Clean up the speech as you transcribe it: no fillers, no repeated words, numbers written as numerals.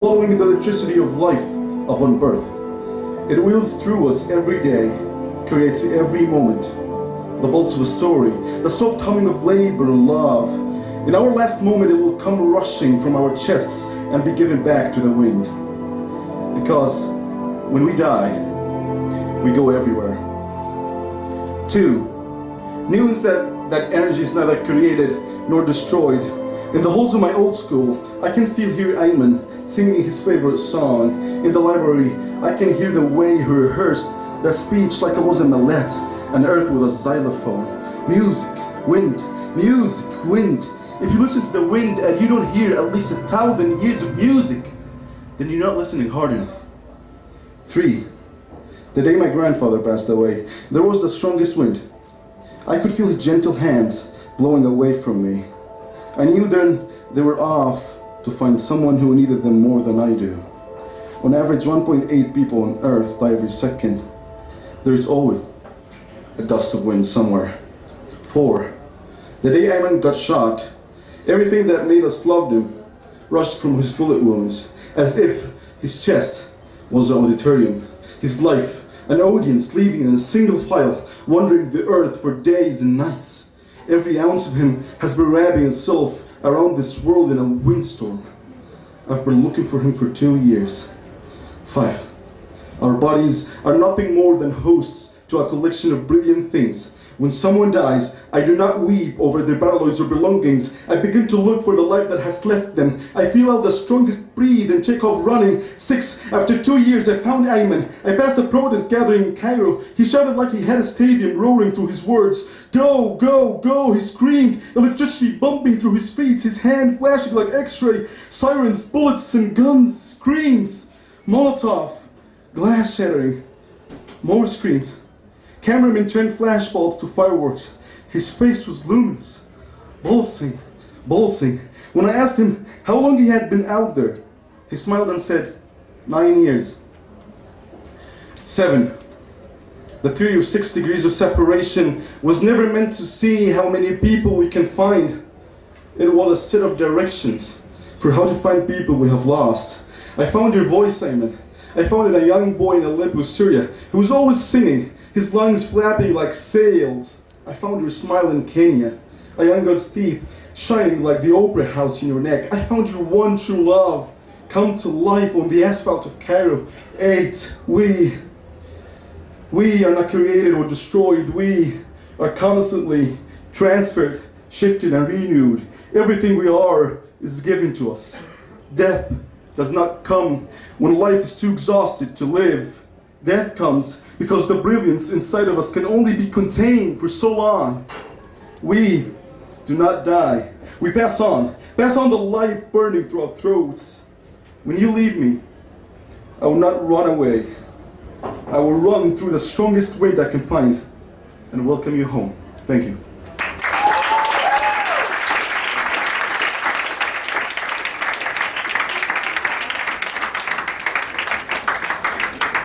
following the electricity of life upon birth. It wheels through us every day, creates every moment. The bolts of a story, the soft humming of labor and love. In our last moment it will come rushing from our chests and be given back to the wind. Because when we die, we go everywhere. 2. Nuance that energy is neither created nor destroyed. In the halls of my old school, I can still hear Ayman singing his favorite song. In the library, I can hear the way he rehearsed that speech like it was a mallet, an earth with a xylophone. Music, wind, music, wind. If you listen to the wind and you don't hear at least 1,000 years of music, then you're not listening hard enough. 3. The day my grandfather passed away, there was the strongest wind. I could feel his gentle hands blowing away from me. I knew then they were off to find someone who needed them more than I do. On average, 1.8 people on Earth die every second. There's always a gust of wind somewhere. 4. The day Ayman got shot, everything that made us love him rushed from his bullet wounds, as if his chest was an auditorium, his life an audience leaving in a single file, wandering the earth for days and nights. Every ounce of him has been wrapping itself around this world in a windstorm. I've been looking for him for 2 years. 5. Our bodies are nothing more than hosts to a collection of brilliant things. When someone dies, I do not weep over their paraloids or belongings. I begin to look for the life that has left them. I feel out the strongest breathe and take off running. 6. After 2 years, I found Ayman. I passed a protest gathering in Cairo. He shouted like he had a stadium roaring through his words. Go, go, go, he screamed, electricity bumping through his feet, his hand flashing like x-ray, sirens, bullets and guns, screams, Molotov, glass shattering, more screams. Cameraman turned flashbulbs to fireworks. His face was luminous, pulsing. When I asked him how long he had been out there, he smiled and said, 9 years. 7. The theory of 6 degrees of separation was never meant to see how many people we can find. It was a set of directions for how to find people we have lost. I found your voice, Ayman. I found it a young boy in Aleppo, Syria, who was always singing, his lungs flapping like sails. I found your smile in Kenya, a young girl's teeth shining like the opera house in your neck. I found your one true love come to life on the asphalt of Cairo. 8. We are not created or destroyed. We are constantly transferred, shifted, and renewed. Everything we are is given to us. Death does not come when life is too exhausted to live. Death comes because the brilliance inside of us can only be contained for so long. We do not die. We pass on the life burning through our throats. When you leave me, I will not run away. I will run through the strongest wind I can find and welcome you home. Thank you.